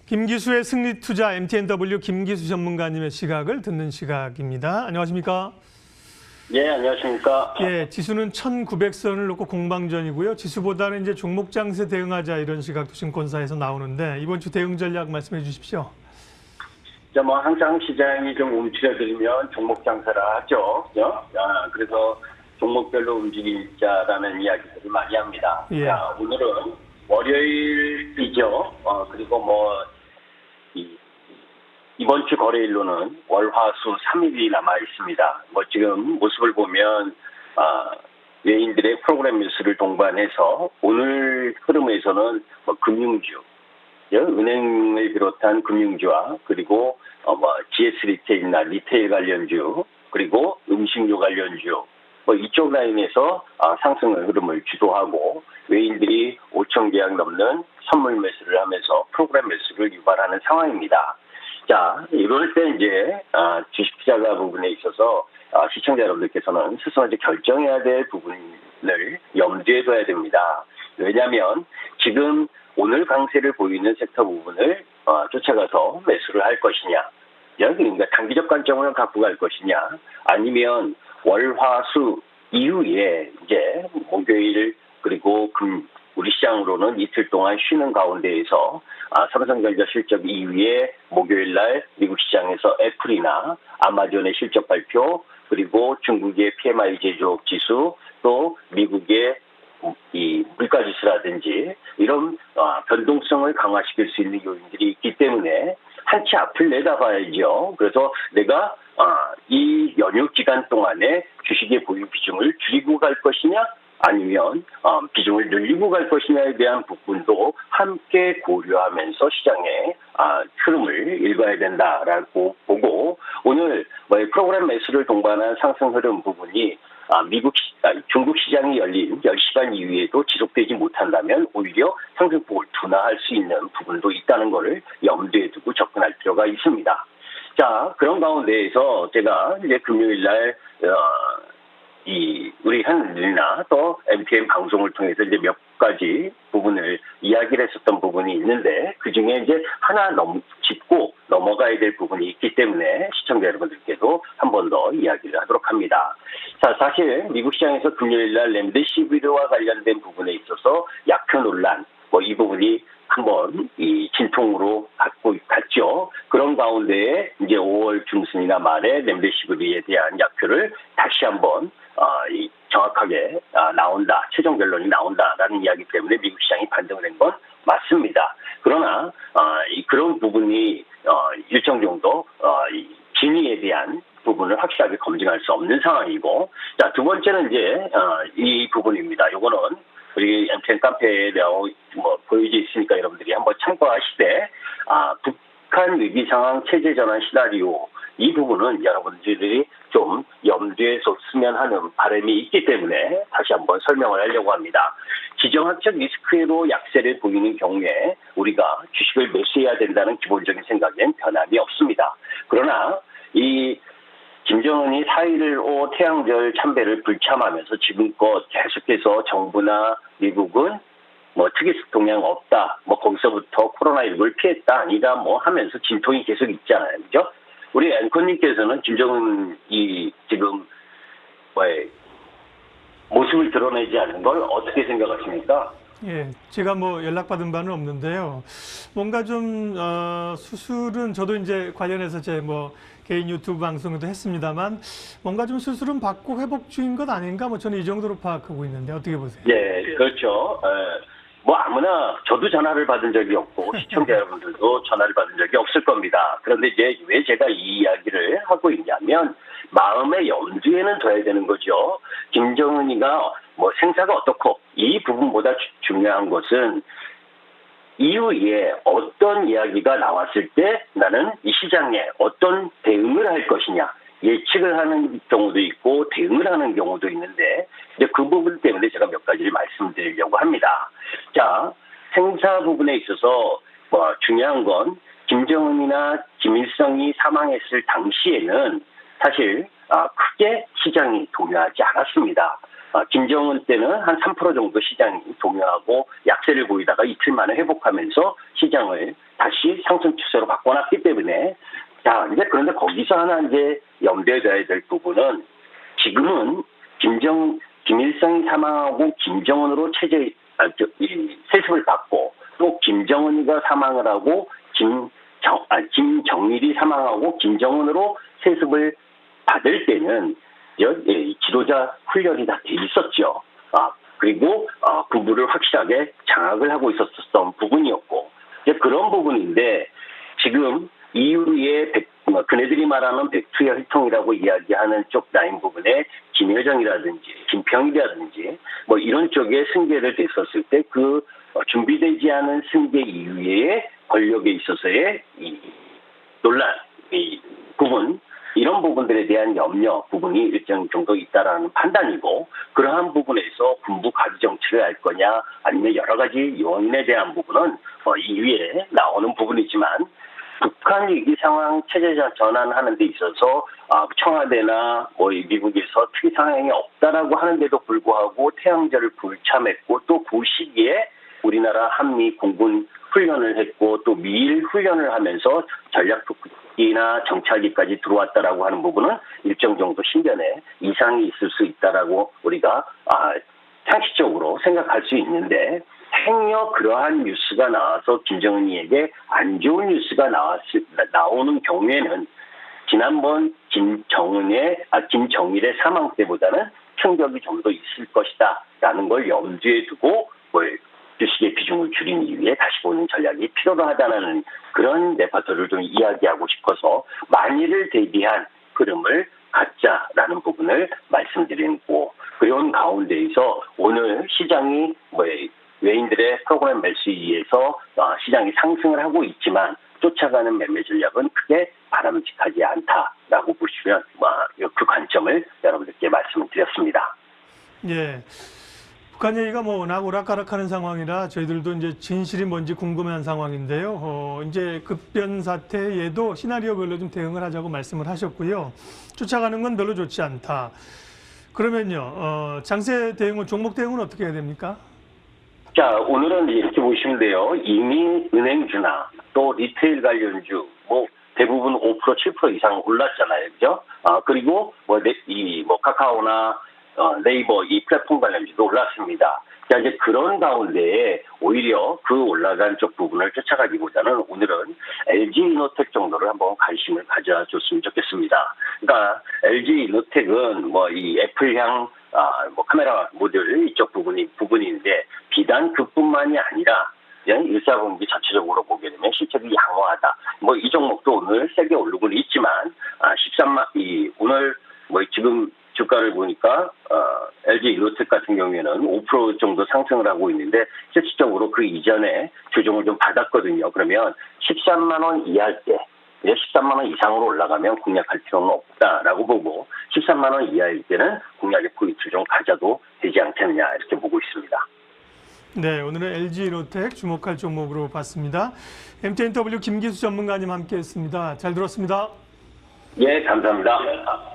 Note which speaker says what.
Speaker 1: 김기수의 승리투자 MTNW 김기수 전문가님의 시각을 듣는 시각입니다. 안녕하십니까?
Speaker 2: 예, 안녕하십니까?
Speaker 1: 예, 지수는 1900선을 놓고 공방전이고요. 지수보다는 이제 종목 장세 대응하자 이런 시각도 증권사에서 나오는데 이번 주 대응 전략 말씀해 주십시오.
Speaker 2: 자, 뭐 항상 시장이 좀 움츠려들면 종목 장사라 하죠. 그래서 종목별로 움직이자라는 이야기들을 많이 합니다.
Speaker 1: 예.
Speaker 2: 자, 오늘은 월요일이죠. 그리고 뭐 이번 주 거래일로는 월, 화, 수 3일이 남아 있습니다. 뭐 지금 모습을 보면 외인들의 프로그램 뉴스를 동반해서 오늘 흐름에서는 뭐 금융주, 은행을 비롯한 금융주와 그리고 GS 리테일이나 리테일 관련주 그리고 음식료 관련주 이쪽 라인에서 상승의 흐름을 주도하고 외인들이 5천 계약 넘는 선물 매수를 하면서 프로그램 매수를 유발하는 상황입니다. 자, 이럴 때 이제 주식 투자자 부분에 있어서 시청자 여러분들께서는 스스로 이제 결정해야 될 부분을 염두에 둬야 됩니다. 왜냐하면 지금 오늘 강세를 보이는 섹터 부분을 쫓아가서 매수를 할 것이냐, 그러니까 단기적 관점을 갖고 갈 것이냐, 아니면 월, 화, 수 이후에 이제 목요일 그리고 우리 시장으로는 이틀 동안 쉬는 가운데에서 삼성전자 실적 이후에 목요일 날 미국 시장에서 애플이나 아마존의 실적 발표 그리고 중국의 PMI 제조업 지수 또 미국의 이 물가 지수라든지 이런 변동성을 강화시킬 수 있는 요인들이 있기 때문에 한치 앞을 내다봐야죠. 그래서 내가 이 연휴 기간 동안에 주식의 보유 비중을 줄이고 갈 것이냐 아니면 비중을 늘리고 갈 것이냐에 대한 부분도 함께 고려하면서 시장의 흐름을 읽어야 된다라고 보고 오늘 프로그램 매수를 동반한 상승 흐름 부분이 중국 시장이 열린 10시간 이후에도 지속되지 못한다면 오히려 상승폭을 둔화할 수 있는 부분도 있다는 것을 염두에 두고 접근할 필요가 있습니다. 자, 그런 가운데에서 제가 이제 금요일 날 우리 한일이나 또 MTN 방송을 통해서 이제 몇 가지 부분을 이야기를 했었던 부분이 있는데 그 중에 이제 하나 짚고 넘어가야 될 부분이 있기 때문에 시청자 여러분들께도 한 번 더 이야기를 하도록 합니다. 자, 사실 미국 시장에서 금요일 날 렘데시비르와 관련된 부분에 있어서 약효 논란, 이 부분이 한번 진통으로 갔죠. 그런 가운데에 이제 5월 중순이나 말에 렘데시비르에 대한 약효를 다시 한번 정확하게 나온다, 최종 결론이 나온다라는 이야기 때문에 미국 시장이 반등을 한 건 맞습니다. 그러나 그런 부분이 일정 정도 진위에 대한 부분을 확실하게 검증할 수 없는 상황이고, 자, 두 번째는 이제 이 부분입니다. 요거는 우리 MTN 카페에 보여져 있으니까 여러분들이 한번 참고하시되 북한 위기 상황 체제 전환 시나리오 이 부분은 여러분들이 좀 염두에 뒀으면 하는 바람이 있기 때문에 다시 한번 설명을 하려고 합니다. 지정학적 리스크로 약세를 보이는 경우에 우리가 주식을 매수해야 된다는 기본적인 생각엔 변함이 없습니다. 그러나 이 김정은이 4.15 태양절 참배를 불참하면서 지금껏 계속해서 정부나 미국은 특이성 동향 없다, 거기서부터 코로나19를 피했다, 아니다, 하면서 진통이 계속 있잖아요. 그죠? 우리 앵커님께서는 김정은이 지금 모습을 드러내지 않는 걸 어떻게 생각하십니까?
Speaker 1: 예, 제가 연락받은 바는 없는데요. 뭔가 좀 수술은 저도 이제 관련해서 제 개인 유튜브 방송도 했습니다만 뭔가 좀 수술은 받고 회복 중인 것 아닌가? 저는 이 정도로 파악하고 있는데 어떻게 보세요?
Speaker 2: 네, 그렇죠. 아무나 저도 전화를 받은 적이 없고 시청자 여러분들도 전화를 받은 적이 없을 겁니다. 그런데 이제 왜 제가 이 이야기를 하고 있냐면 마음의 염두에는 둬야 되는 거죠. 김정은이가 생사가 어떻고 이 부분보다 중요한 것은 이후에 어떤 이야기가 나왔을 때 나는 이 시장에 어떤 대응을 할 것이냐. 예측을 하는 경우도 있고 대응을 하는 경우도 있는데 이제 그 부분 때문에 제가 몇 가지를 말씀드리려고 합니다. 자, 생사 부분에 있어서 중요한 건 김정은이나 김일성이 사망했을 당시에는 사실 크게 시장이 동요하지 않았습니다. 김정은 때는 한 3% 정도 시장이 동요하고 약세를 보이다가 이틀 만에 회복하면서 시장을 다시 상승 추세로 바꿔놨기 때문에 자, 이제 그런데 거기서 하나 이제 염두에 둬야 될 부분은 지금은 김일성이 사망하고 김정은으로 세습을 받고 또 김정은이가 사망을 하고 김정일이 사망하고 김정은으로 세습을 받을 때는 지도자 훈련이 다 돼 있었죠. 그리고 부부를 확실하게 장악을 하고 있었던 부분이었고 이제 그런 부분인데 지금 이후에 그네들이 말하는 백투의 혈통이라고 이야기하는 쪽 라인 부분에 김여정이라든지 김평이라든지 뭐 이런 쪽에 승계를 됐었을 때 그 준비되지 않은 승계 이후에 권력에 있어서의 이 논란, 이 부분 이런 부분들에 대한 염려 부분이 일정 정도 있다라는 판단이고 그러한 부분에서 군부 가기 정치를 할 거냐 아니면 여러 가지 요인에 대한 부분은 이후에 나오는 부분이지만 북한 위기 상황 체제 전환하는 데 있어서 청와대나 미국에서 특이 상황이 없다라고 하는데도 불구하고 태양절을 불참했고 또 그 시기에 우리나라 한미 공군 훈련을 했고 또 미일 훈련을 하면서 전략특기나 정찰기까지 들어왔다라고 하는 부분은 일정 정도 신변에 이상이 있을 수 있다라고 우리가 상식적으로 생각할 수 있는데 행여 그러한 뉴스가 나와서 김정은이에게 안 좋은 뉴스가 나오는 경우에는 지난번 김정일의 사망 때보다는 충격이 좀 더 있을 것이다라는 걸 염두에 두고 주식의 비중을 줄인 이후에 다시 보는 전략이 필요하다는 그런 레파토리를 좀 이야기하고 싶어서 만일을 대비한 흐름을 갖자라는 부분을 말씀드리고 그런 가운데에서 오늘 시장이 외인들의 프로그램 매수에 의해서 시장이 상승을 하고 있지만 쫓아가는 매매 전략은 크게 바람직하지 않다라고 보시면 그 관점을 여러분들께 말씀을 드렸습니다.
Speaker 1: 예. 북한 얘기가 워낙 오락가락하는 상황이라 저희들도 이제 진실이 뭔지 궁금한 상황인데요. 이제 급변 사태에도 시나리오별로 좀 대응을 하자고 말씀을 하셨고요. 쫓아가는 건 별로 좋지 않다. 그러면요, 장세 대응은 종목 대응은 어떻게 해야 됩니까?
Speaker 2: 자, 오늘은 이렇게 보시면 돼요. 이미 은행주나 또 리테일 관련주 대부분 5%, 7% 이상 올랐잖아요. 그죠? 그리고 카카오나 네이버 이 플랫폼 관련주도 올랐습니다. 자, 이제 그런 가운데에 오히려 그 올라간 쪽 부분을 쫓아가기보다는 오늘은 LG 이노텍 정도를 한번 관심을 가져줬으면 좋겠습니다. 그러니까 LG 이노텍은 이 애플향 카메라 모듈 이쪽 부분인데 비단 그뿐만이 아니라 그냥 1사분기 전체적으로 보게 되면 실적이 양호하다. 이 종목도 오늘 세게 오르고 있지만 13만 오늘 지금 주가를 보니까 LG 이노텍 같은 경우에는 5% 정도 상승을 하고 있는데 실질적으로 그 이전에 조정을 좀 받았거든요. 그러면 13만 원 이하일 때 13만 원 이상으로 올라가면 공략할 필요는 없다라고 보고 13만 원 이하일 때는 공략의 포인트를 좀 가져도 되지 않겠느냐 이렇게 보고 있습니다.
Speaker 1: 네, 오늘은 LG 이노텍 주목할 종목으로 봤습니다. MTNW 김기수 전문가님 함께했습니다. 잘 들었습니다.
Speaker 2: 예, 감사합니다.